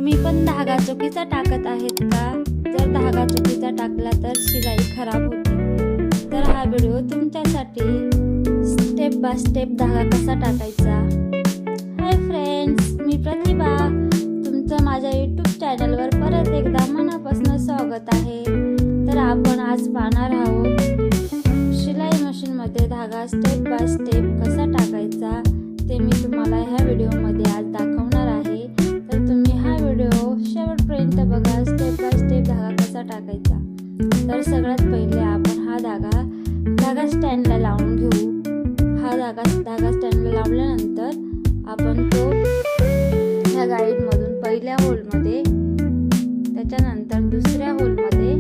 तुम्ही पण धागा चुकीचा टाकत आहेत का? जर धागा चुकीचा टाकला तर शिलाई खराब होते। तर हा व्हिडिओ तुमच्यासाठी स्टेप बाय स्टेप धागा कसा टाकायचा। हाय फ्रेंड्स, मी प्रतिभा, तुमचं माझ्या यूट्यूब चॅनलवर परत एकदा मनापासून स्वागत आहे। तर आपण आज पाहणार आहोत शिलाई मशीनमध्ये धागा स्टेप बाय स्टेप कसा टाकायचा, ते मी तुम्हाला ह्या व्हिडिओमध्ये आज दाखवणार आहे। तर तुम्ही हा व्हिडिओ शेवटपर्यंत बघा, स्टेप बाय स्टेप धागा कसा टाकायचा। तर सगळ्यात पहिले आपण हा धागा स्टँडला लावून घेऊ। हा धागा स्टँडला लावल्यानंतर आपण तो ह्या गाईडमधून पहिल्या होलमध्ये, त्याच्यानंतर दुसऱ्या होलमध्ये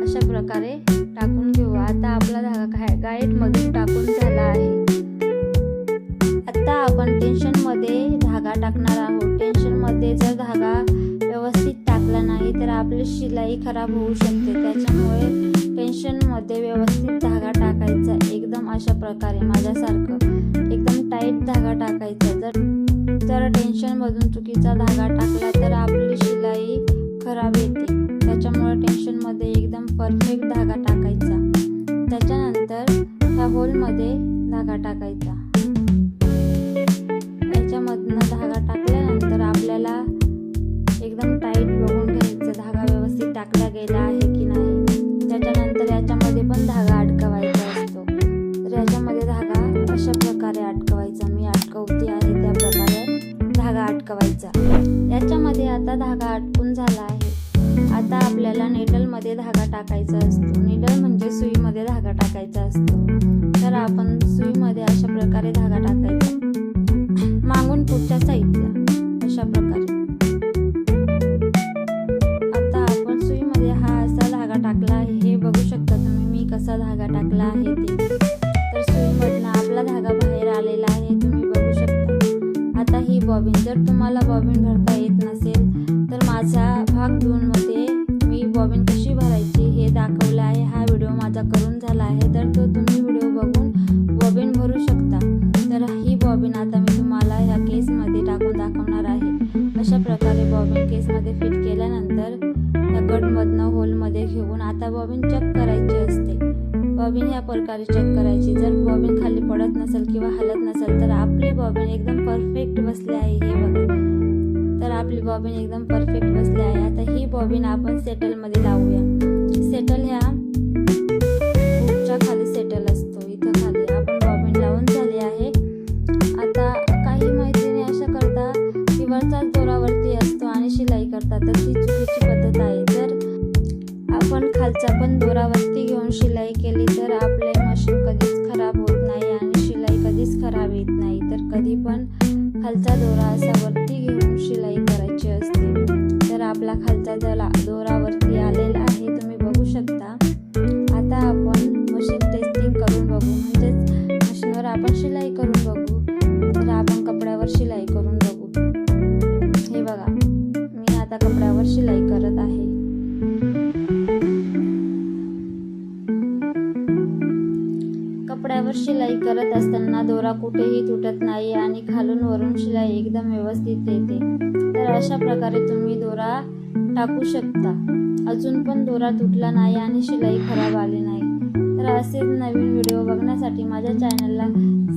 अशा प्रकारे टाकून घेऊ। आता आपला धागा गाईडमधून टाकून झाला आहे। आता आपण टेन्शनमध्ये धागा टाकणार आहोत। टेन्शनमध्ये जर धागा व्यवस्थित टाकला नाही तर आपली शिलाई खराब होऊ शकते। त्याच्यामुळे टेन्शनमध्ये व्यवस्थित धागा टाकायचा, एकदम अशा प्रकारे माझ्यासारखं एकदम टाईट धागा टाकायचा। जर टेन्शनमधून चुकीचा धागा टाकला तर आपली शिलाई खराब येते। त्याच्यामुळे टेन्शनमध्ये एकदम परफेक्ट धागा टाकायचा। त्याच्यानंतर ह्या होलमध्ये धागा टाकायचा। याच्यामधनं धागा टाकल्यानंतर आपल्याला एकदम टाईट बघून घ्यायचं, धागा व्यवस्थित टाकला गेला आहे की नाही। त्याच्यानंतर याच्यामध्ये पण धागा अटकवायचा असतो। तर याच्यामध्ये धागा अशा प्रकारे अटकवायचा, मी अटकवते आहे त्या प्रकारे धागा अटकवायचा। याच्यामध्ये आता धागा अटकून झाला आहे। आता आपल्याला नेडलमध्ये धागा टाकायचा असतो। नेडल म्हणजे सुईमध्ये धागा टाकायचा असतो। तर आपण सुईमध्ये अशा प्रकारे धागा टाकायचा, मागून पुढच्या साईडला अशा प्रकारे। आता आपण सुईमध्ये हा असा धागा टाकला आहे, हे बघू शकता तुम्ही मी कसा धागा टाकला आहे ते। तर सुईमधनं आपला धागा बाहेर आलेला आहे, तुम्ही बघू शकता। आता ही बॉबिन, जर तुम्हाला बॉबिन भरता येत नसेल तर माझा भाग 2 मध्ये मी बॉबिन कशी भरायची हे दाखवलं आहे। हा व्हिडिओ माझा करून झाला आहे, तर तो तुम्ही व्हिडिओ बघून बॉबिन भरू शकता। तर ही बॉबिन आता मी तुम्हाला ह्या केसमध्ये टाकून दाखवणार आहे। अशा प्रकारे बॉबिन केसमध्ये फिट केल्यानंतर ह्या गटमधनं होलमध्ये घेऊन आता बॉबिन चेक करायची असते। बॉबिन ह्या प्रकारे चेक करायची। जर बॉबिन खाली पडत नसेल किंवा हलत नसेल तर आपली बॉबिन एकदम परफेक्ट बसली आहे, हे बघा। तर आपली बॉबिन एकदम परफेक्ट बसली आहे। आता ही बॉबिन आपण सेटलमध्ये लावूया। सेटल ह्या हुकच्या खाली सेटल असतो, इथं खाली आपण बॉबिन लावून झाली आहे। आता काही मैत्रिणी अशा करतात की वरचाच दोरावरती असतो आणि शिलाई करतात, तर ती चुकीची पद्धत आहे। जर आपण खालचा पण दोरावरती घेऊन शिलाई केली तर आपले मशीन कधीच खराब होत नाही आणि शिलाई कधीच खराब येत नाही। तर कधी पण खालचा दोरा असा वरती घेऊन शिलाई करायची असते। तर आपला खालचा दोरावरती आलेला आहे, तुम्ही बघू शकता। आता आपण मशीन टेस्टिंग करून बघू, म्हणजेच मशीनवर आपण शिलाई करून बघू। तर आपण कपड्यावर शिलाई करून बघू। हे बघा, मी आता कपड्यावर शिलाई करत आहे। कपड्यावर शिलाई करत असताना दोरा कुठेही तुटत नाही आणि खालून वरून शिलाई एकदम व्यवस्थित येते। तर अशा प्रकारे तुम्ही दोरा टाकू शकता। अजून पण दोरा तुटला नाही आणि शिलाई खराब आली नाही। तर असेच नवीन व्हिडिओ बघण्यासाठी माझ्या चॅनलला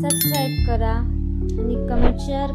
सबस्क्राईब करा आणि कमेंट शेअर